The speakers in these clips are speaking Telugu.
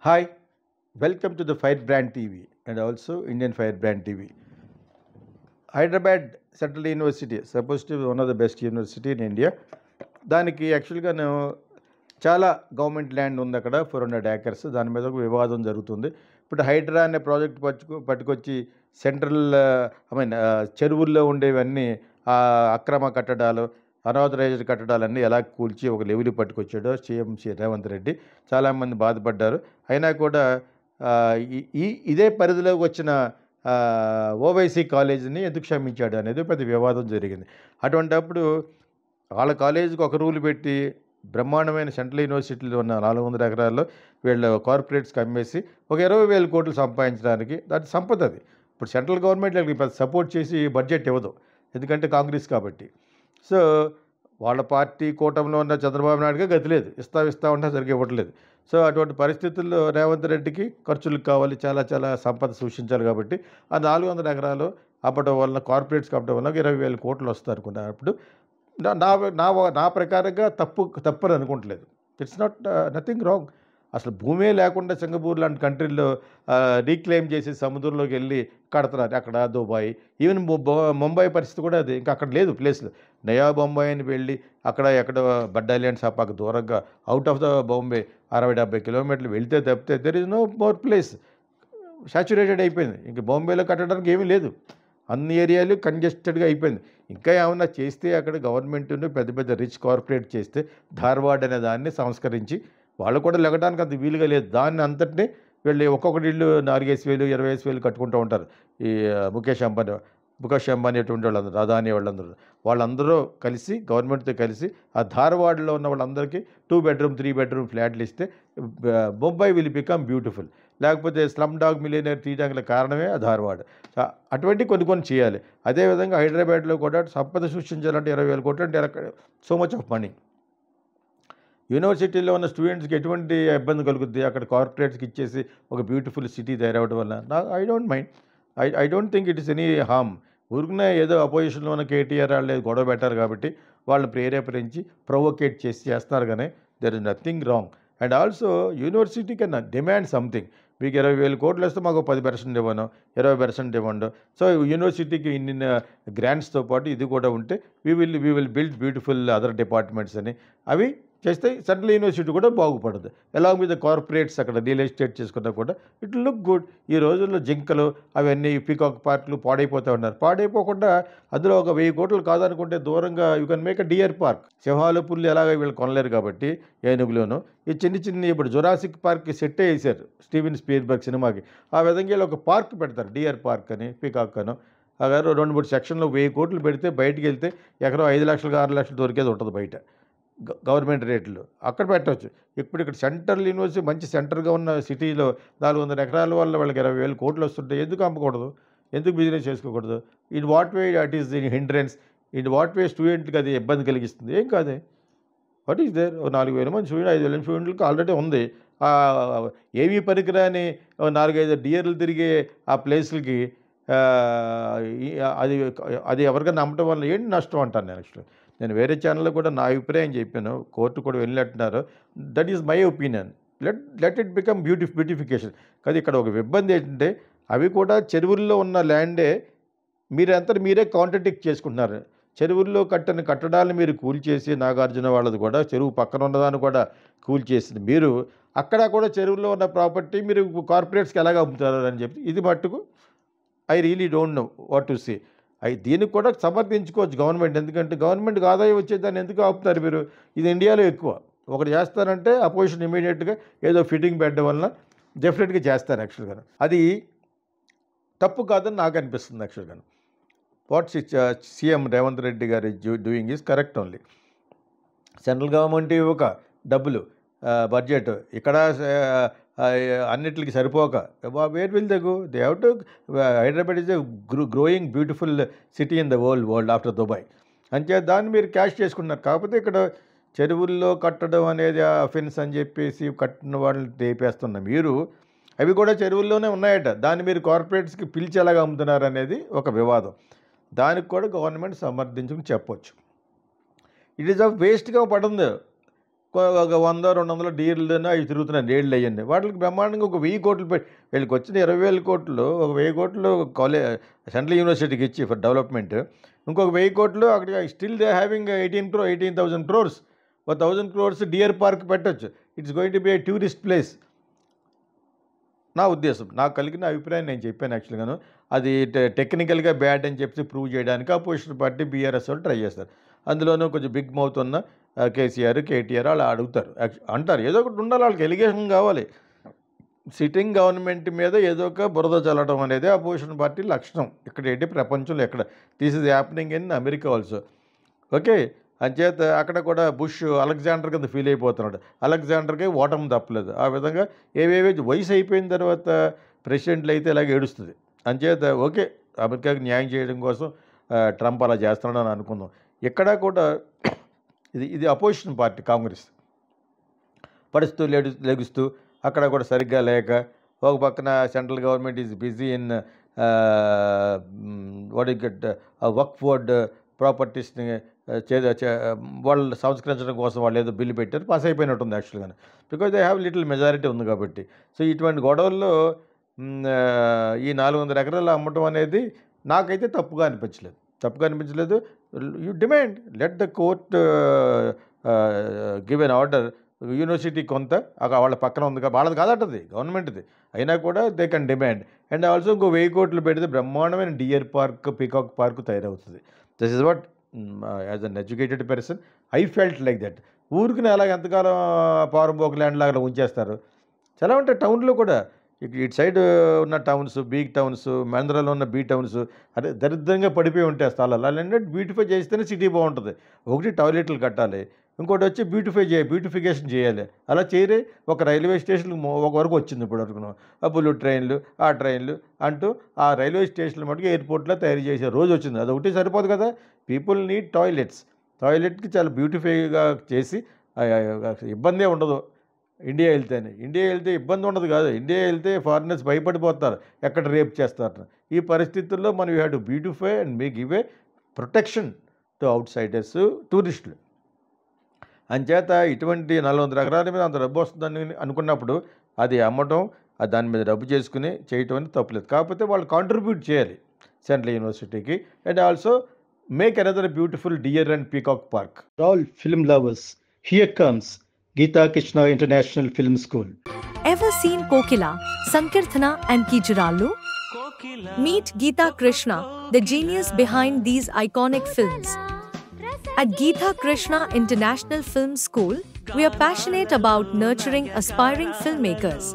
Hi, welcome to the Firebrand TV and also Indian Firebrand TV. Hyderabad Central University, supposed to be one of the best university in India. దానికి యాక్చువల్గా చాలా గవర్నమెంట్ ల్యాండ్ ఉంది అక్కడ 400 acres. దాని మీద ఒక వివాదం జరుగుతుంది. ఇప్పుడు హైడ్రా అనే ప్రాజెక్ట్ పట్టుకొచ్చి సెంట్రల్ చెరువుల్లో ఉండేవన్నీ అక్రమ కట్టడాలు, అనాథరైజ్డ్ కట్టడాలన్నీ ఎలా కూల్చి ఒక లెవెల్ పట్టుకొచ్చాడో సీఎం రేవంత్ రెడ్డి. చాలామంది బాధపడ్డారు. అయినా కూడా ఇదే పరిధిలోకి వచ్చిన ఓవైసీ కాలేజీని ఎందుకు క్షమించాడు అనేది పెద్ద వివాదం జరిగింది. అటువంటప్పుడు వాళ్ళ కాలేజీకి ఒక రూల్ పెట్టి బ్రహ్మాండమైన సెంట్రల్ యూనివర్సిటీలో ఉన్న 400 ఎకరాల్లో వీళ్ళ కార్పొరేట్స్కి అమ్మేసి ఒక 20,000 కోట్లు సంపాదించడానికి అది సంపద. అది ఇప్పుడు సెంట్రల్ గవర్నమెంట్ వీళ్ళకి పెద్ద సపోర్ట్ చేసి బడ్జెట్ ఇవ్వదు, ఎందుకంటే కాంగ్రెస్ కాబట్టి. సో వాళ్ళ పార్టీ కూటమిలో ఉన్న చంద్రబాబు నాయుడుగా గతి లేదు, ఇస్తా ఉంటే సరిగ్గా ఇవ్వట్లేదు. సో అటువంటి పరిస్థితుల్లో రేవంత్ రెడ్డికి ఖర్చులకు కావాలి, చాలా చాలా సంపద సృష్టించాలి. కాబట్టి ఆ 400 ఎకరాలు అప్పటి వల్ల కార్పొరేట్స్కి అప్పటి వల్ల 20,000 కోట్లు వస్తారు అనుకున్నప్పుడు నా నా నా- నా ప్రకారంగా తప్పని అనుకోవట్లేదు. It's not nothing wrong. అసలు భూమే లేకుండా సింగపూర్ లాంటి కంట్రీల్లో రీక్లెయిమ్ చేసి సముద్రంలోకి వెళ్ళి కడుతున్నారు. అక్కడ దుబాయ్, ఈవెన్ ముంబై పరిస్థితి కూడా అది. ఇంకా అక్కడ లేదు ప్లేస్లు. నయా బొంబాయి అని వెళ్ళి అక్కడ ఎక్కడ బడ్ ఐలాండ్స్ ఆ పక్క దూరంగా అవుట్ ఆఫ్ ద బాంబే 60-70 కిలోమీటర్లు వెళ్తే తప్పితే there is no more place. Saturated అయిపోయింది. ఇంక బాంబేలో కట్టడానికి ఏమీ లేదు. అన్ని ఏరియాలు కంజెస్టెడ్గా అయిపోయింది. ఇంకా ఏమన్నా చేస్తే అక్కడ గవర్నమెంట్ను పెద్ద పెద్ద రిచ్ కార్పొరేట్ చేస్తే ధార్వాడ్ అనే దాన్ని సంస్కరించి వాళ్ళు కూడా లెగడానికి అంత వీలుగా లేదు. దాన్ని అంతటినీ వీళ్ళు ఒక్కొక్కటి ఇల్లు 4,000 20,000 కట్టుకుంటూ ఉంటారు. ఈ ముఖేష్ అంబానీ అటువంటి వాళ్ళందరూ, అదానీ వాళ్ళందరూ కలిసి గవర్నమెంట్తో కలిసి ఆ ధార్వాడ్లో ఉన్న వాళ్ళందరికీ 2 bedroom 3 bedroom ఫ్లాట్లు ఇస్తే ముంబై విల్ బికమ్ బ్యూటిఫుల్. లేకపోతే స్లమ్ డాగ్ మిలియనర్ తీయడానికి కారణమే ఆ ధార్వాడ్. అటువంటి కొన్ని చేయాలి. అదేవిధంగా హైదరాబాద్లో కూడా సంపద సృష్టించాలంటే 20,000 కోట్లు అంటే సో మచ్ ఆఫ్ మనీ. యూనివర్సిటీలో ఉన్న స్టూడెంట్స్కి ఎటువంటి ఇబ్బంది కలుగుద్ది అక్కడ కార్పొరేట్స్కి ఇచ్చేసి ఒక బ్యూటిఫుల్ సిటీ తయారవడం వల్ల? I don't mind. I don't think it is any harm. ఊరికనే ఏదో అపోజిషన్లో ఉన్న కేటీఆర్ వాళ్ళు గొడవ పెట్టారు కాబట్టి వాళ్ళు ప్రేరేపరించి ప్రొవోకేట్ చేస్తున్నారు. కానీ there is nothing wrong. And also university can demand something. మీకు 20,000 కోట్లు వస్తే మాకు 10% ఇవ్వను, 20% ఇవ్వండు. సో యూనివర్సిటీకి ఇన్ని గ్రాంట్స్తో పాటు ఇది కూడా ఉంటే we will build beautiful other departments అని అవి చేస్తే సెంట్రల్ యూనివర్సిటీ కూడా బాగుపడదు. అలాంగ్ విత్ ద కార్పొరేట్స్ అక్కడ రియల్ ఎస్టేట్ చేసుకున్నా కూడా ఇట్ లుక్ గుడ్. ఈ రోజుల్లో జింకలు అవన్నీ పీకాక్ పార్కులు పాడైపోతూ ఉన్నారు. పాడైపోకుండా అందులో ఒక 1,000 కోట్లు కాదనుకుంటే దూరంగా you can make a dear park. సింహాలు పుల్లు ఎలాగ వీళ్ళు కొనలేరు కాబట్టి ఏనుగులోను ఈ చిన్ని ఇప్పుడు జురాసిక్ పార్క్కి సెట్ వేసారు స్టీవెన్ స్పీల్బర్గ్ సినిమాకి. ఆ విధంగా వీళ్ళు ఒక పార్క్ పెడతారు, డియర్ పార్క్ అని, పీకాక్ అని. అలా 2-3 సెక్షన్లో 1,000 కోట్లు పెడితే బయటికి వెళ్తే ఎకరం 5 లక్షలు 6 లక్షలు దొరికేది ఉంటుంది బయట గవర్నమెంట్ రేట్లు. అక్కడ పెట్టవచ్చు. ఇక్కడ సెంట్రల్ యూనివర్సిటీ మంచి సెంటర్గా ఉన్న సిటీలో 400 ఎకరాల వల్ల వాళ్ళకి 20,000 కోట్లు వస్తుంటాయి. ఎందుకు అమ్మకూడదు? ఎందుకు బిజినెస్ చేసుకోకూడదు? In what way at is the hindrance? In what way స్టూడెంట్కి అది ఇబ్బంది కలిగిస్తుంది? ఏం కాదే. What is there? 4,000 మంది స్టూడెంట్ 5,000 స్టూడెంట్లకు ఆల్రెడీ ఉంది. ఏమీ పనికిరాని 4-5 డియర్లు తిరిగే ఆ ప్లేస్లకి అది అది ఎవరికైనా అమ్మటం వల్ల ఏంటి నష్టం అంటాను నేను. యాక్చువల్లీ నేను వేరే ఛానల్లో కూడా నా అభిప్రాయం చెప్పాను. కోర్టు కూడా వెళ్ళినట్టున్నారు. That is my opinion. Let it become beautification. కానీ ఇక్కడ ఒక ఇబ్బంది ఏంటంటే అవి కూడా చెరువుల్లో ఉన్న ల్యాండే మీరే కాంట్రడిక్ట్ చేసుకుంటున్నారు. చెరువుల్లో కట్టిన కట్టడాలను మీరు కూల్చేసి నాగార్జున వాళ్ళది కూడా చెరువు పక్కన ఉన్నదాన్ని కూడా కూల్చేసింది మీరు. అక్కడ కూడా చెరువుల్లో ఉన్న ప్రాపర్టీ మీరు కార్పొరేట్స్కి ఎలాగ అమ్ముతారు అని చెప్పి ఇది మట్టుకు I really don't know what to say. దీనికి కూడా సమర్థించుకోవచ్చు గవర్నమెంట్. ఎందుకంటే గవర్నమెంట్కి ఆదాయం వచ్చేదాన్ని ఎందుకు ఆపుతారు మీరు? ఇది ఇండియాలో ఎక్కువ. ఒకటి చేస్తారంటే అపోజిషన్ ఇమీడియట్గా ఏదో ఫిట్టింగ్ పెట్టడం వలన డెఫినెట్గా చేస్తారు. యాక్చువల్గా అది తప్పు కాదని నాకు అనిపిస్తుంది. యాక్చువల్గా వాట్ సీఎం రేవంత్ రెడ్డి గారు doing is correct only. Central government ఒక డబ్బులు బడ్జెట్ ఇక్కడ అన్నిటికి సరిపోక where will they go? They have to. Hyderabad is a growing beautiful city in the world after Dubai. అంతే దాన్ని మీరు క్యాష్ చేసుకున్నారు. కాకపోతే ఇక్కడ చెరువుల్లో కట్టడం అనేది అఫెన్స్ అని చెప్పేసి కట్టిన వాళ్ళని తేపేస్తున్న మీరు అవి కూడా చెరువుల్లోనే ఉన్నాయట. దాన్ని మీరు కార్పొరేట్స్కి పిలిచి ఎలాగా అమ్ముతున్నారు అనేది ఒక వివాదం. దానికి కూడా గవర్నమెంట్ సమర్థించుకుని చెప్పొచ్చు. ఇట్ ఈస్ ఆఫ్ వేస్ట్గా పడుంది. ఒక 100-200 డీర్లు అవి తిరుగుతున్నాయి రేళ్ళు అయ్యండి. వాటికి బ్రహ్మాండంగా ఒక 1000 కోట్లు పెట్టి వీళ్ళకి వచ్చిన 20,000 కోట్లు ఒక 1000 కోట్లు సెంట్రల్ యూనివర్సిటీకి ఇచ్చి ఫర్ డెవలప్మెంట్, ఇంకొక 1000 కోట్లు అక్కడ still they having 18,000 crores. 1,000 crores deer park పెట్టచ్చు. It's going to be a tourist place. నా ఉద్దేశం, నాకు కలిగిన అభిప్రాయం నేను చెప్పాను యాక్చువల్గాను. అది టెక్నికల్గా బ్యాడ్ అని చెప్పి ప్రూవ్ చేయడానికి అపోజిషన్ పార్టీ బీఆర్ఎస్ వాళ్ళు ట్రై చేస్తారు. అందులోనూ కొంచెం బిగ్ మౌత్ ఉన్న కేసీఆర్, కేటీఆర్ అలా అడుగుతారు, అంటారు. ఏదో ఒకటి ఉండాలి, వాళ్ళకి ఎలిగేషన్ కావాలి. సిట్టింగ్ గవర్నమెంట్ మీద ఏదో ఒక బురద చల్లడం అనేది అపోజిషన్ పార్టీ లక్షణం. ఇక్కడ ఏంటి ప్రపంచంలో ఎక్కడ this is happening in America also. Okay, అంచేత అక్కడ కూడా బుష్ అలెగ్జాండర్ కింద ఫీల్ అయిపోతున్నాడు. అలెగ్జాండర్కి ఓటమి తప్పలేదు. ఆ విధంగా ఏవేవి వయసు అయిపోయిన తర్వాత ప్రెసిడెంట్లు అయితే ఇలాగ ఏడుస్తుంది. అంచేత ఓకే, అమెరికాకి న్యాయం చేయడం కోసం ట్రంప్ అలా చేస్తున్నాడు అని అనుకుందాం. ఇక్కడ కూడా ఇది అపోజిషన్ పార్టీ కాంగ్రెస్ పడుస్తూ లెగుస్తూ అక్కడ కూడా సరిగ్గా లేక, ఒక పక్కన central government is busy in Waqf board ప్రాపర్టీస్ని వాళ్ళు సంస్కరించడం కోసం వాళ్ళు ఏదో బిల్లు పెట్టారు, పాస్ అయిపోయినట్టుంది యాక్చువల్గా, because they have little majority ఉంది కాబట్టి. సో ఇటువంటి గొడవల్లో ఈ 400 ఎకరాలు అమ్మటం అనేది నాకైతే తప్పుగా అనిపించలేదు. You demand, let the court give an order. University కొంత వాళ్ళ పక్కన ఉంది, వాళ్ళది కాదటది, గవర్నమెంట్ది, అయినా కూడా they can demand. And also ఇంకో 1000 కోట్లు పెడితే బ్రహ్మాండమైన డియర్ పార్క్, పీకాక్ పార్క్ తయారవుతుంది. This is what as an educated person I felt like that. ఊరికి అలాగ ఎంతకాలం పారంబోక్ ల్యాండ్ లాగా ఉంచేస్తారు. చాలా ఉంటాయి టౌన్లో కూడా. ఇటు సైడ్ ఉన్న టౌన్స్, బీ టౌన్స్, మహేంద్రలో ఉన్న బీ టౌన్స్ అదే దరిద్రంగా పడిపోయి ఉంటాయి స్థలాలు. అలాంటి బ్యూటిఫై చేస్తేనే సిటీ బాగుంటుంది. ఒకటి టాయిలెట్లు కట్టాలి, ఇంకోటి వచ్చి బ్యూటిఫికేషన్ చేయాలి. అలా చేయరే. ఒక రైల్వే స్టేషన్ ఒక వరకు వచ్చింది ఇప్పుడు వరకు. ఆ బుల్లెట్ ట్రైన్లు, ఆ ట్రైన్లు అంటూ ఆ రైల్వే స్టేషన్లు మటుకు ఎయిర్పోర్ట్లో తయారు చేసే రోజు వచ్చింది. అది ఒకటి సరిపోదు కదా. పీపుల్ నీడ్ టాయిలెట్కి చాలా బ్యూటిఫైగా చేసి ఇబ్బందే ఉండదు. ఇండియా వెళ్తే ఇబ్బంది ఉండదు కాదు. ఇండియా వెళ్తే ఫారినర్స్ భయపడిపోతారు, ఎక్కడ రేప్ చేస్తారు. ఈ పరిస్థితుల్లో మనం you have to beautify and make give a protection to outsiders, టూరిస్టులు. అంచేత ఇటువంటి 400 ఎకరాల మీద అంత డబ్బు వస్తుందని అనుకున్నప్పుడు అది అమ్మటం, దాని మీద డబ్బు చేసుకుని చేయటం అనేది తప్పలేదు. కాకపోతే వాళ్ళు కాంట్రిబ్యూట్ చేయాలి సెంట్రల్ యూనివర్సిటీకి. And also make another beautiful deer and peacock park. All film lovers, here comes Geeta Krishna International Film School. Ever seen Kokila, Sankirthana and Kijurallu? Meet Geeta Krishna, the genius behind these iconic films. At Geeta Krishna International Film School, we are passionate about nurturing aspiring filmmakers.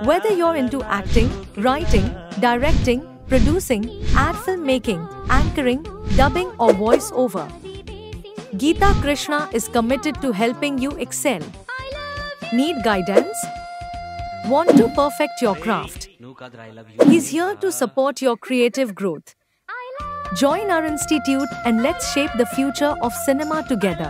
Whether you're into acting, writing, directing, producing, ad filmmaking, anchoring, dubbing or voice over, Geeta Krishna is committed to helping you excel. Need guidance? Want to perfect your craft? He's here to support your creative growth. Join our institute and let's shape the future of cinema together.